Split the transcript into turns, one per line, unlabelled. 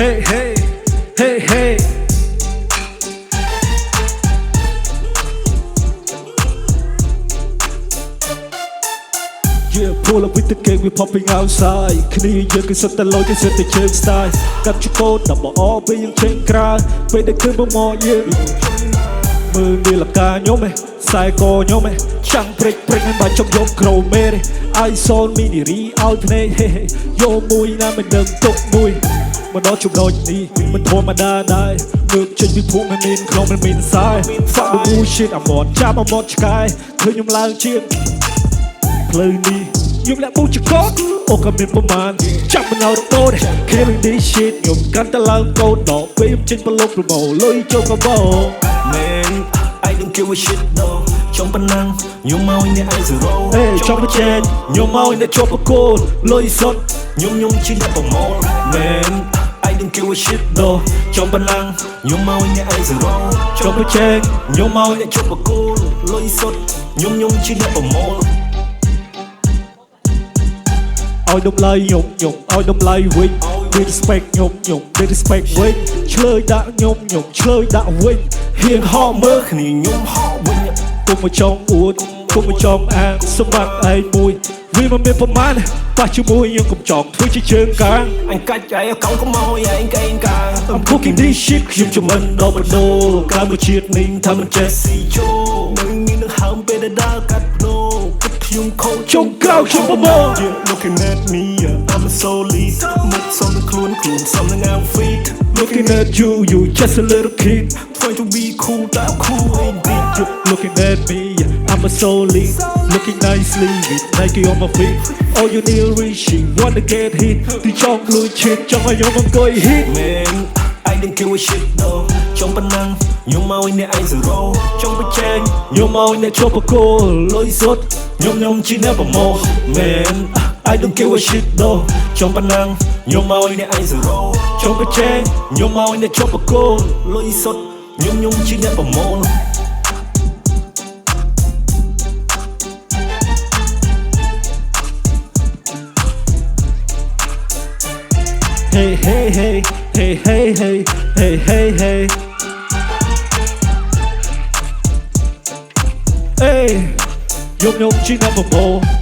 hey hey hey hey Yeah, pull up with the gang, we popping outside. Knieយើងគឺសុទ្ធតែលយគេសិតតែជើង style កាប់ជកោតដល់អពេលយើងចេញក្រៅពេលដែលឃើញមកយើងមើលនាឡិកាខ្ញុំឯងខ្សែកខ្ញុំឯងចាំងព្រិចព្រិចមិនបាច់ចុកយកក្រោមេទេ iPhone mini រីឲ្យភ្នែកយកមួយណាមិនដឹងទុកមួយមកដល់ចំណុចនេះមិនធម្មតាដែរមើលចេញពីភូមិមិនមានក្នុងមិនមានខ្សែ Fuck the bullshit អាមាត់ចាប់អាមាត់ឆ្កែឃើញខ្ញុំឡើងជាងផ្លូវនេះខ្ញុំលាក់ប៊ូចកោតអូក៏មានប្រមាណចាប់មិនឲ្យរបូត Killing this shit ខ្ញុំកាន់តែឡើងកោតដល់ពេលខ្ញុំចេញប្រឡូកប្រមោលុយចូលកបោ
Man I don't give a shit though ចំប៉ុណ្ណឹងខ្ញុំមកនេះឯង zero
ចំបច្ចេកខ្ញុំមកនេះជាប់បកូលលុយសុត
ខ្ញុំជាអ្នកប្រមូល Man I don't give a shit though ចំប៉ុណ្ណឹងខ្ញុំមកនេះឯង zero
ចំបច្ចេក
ខ្ញុំមកនេះជាប់បកូលលុយសុតខ្ញុំជាអ្នកប្រមូល
ឲ្យតម្លៃខ្ញុំឲ្យតម្លៃវិញ respect ខ្ញុំ respect វិញឆ្លើយដាក់ខ្ញុំឆ្លើយដាក់វិញហ៊ានហោមើល
គ្នាខ្ញុំហោវិញ
គុំមកចង់អួតគុំមកចង់អាងសម្បត្តិឯងមួយវាមិនមានប្រមាណប៉ះជាមួយយើងកុំចង់ធ្វើជាជើងកាង
អញកាច់ឯងកោកុំមកឯងកេងកាង
I'm cooking this shit ខ្ញុំជំនិនដល់បដូរក្រៅមួយជាតិនេះថាមិនចេះ
ស៊ីជោនឹងមាននឹងហើមពេលដែលដើរកាត់ភ្នោខ្ញុំខូច
ចុងក្រោយខ្ញុំប្រមោ
Looking at me I'm so lead មុខសំខ្លួនសំនឹង outfit
Looking at you just a little kid
trying to be cool តែ cool ain't deep
Looking at me I'm a soul lead looking nicely with Nike on my feet all you need reaching wanna get hit ទីចង់លួចឈិតចង់ឲ្យខ្ញុំអង្គុយ hit
Man I don't give a shit though ចំប៉ុណ្ណឹងខ្ញុំមកនេះឯង zero ចង់បច្ចេក
ខ្ញុំមកនេះជាប់បកូលលុយសុតខ្ញុំជាអ្នកប្រមូល
Man I don't give a shit though ចំប៉ុណ្ណឹងខ្ញុំមកនេះឯង zero
ចង់បច្ចេកខ្ញុំមកនេះជាប់បកូល
លុយសុតខ្ញុំជាអ្នកប្រមូល
Hey hey hey hey hey hey hey hey hey Hey ខ្ញុំជាអ្នកប្រមូល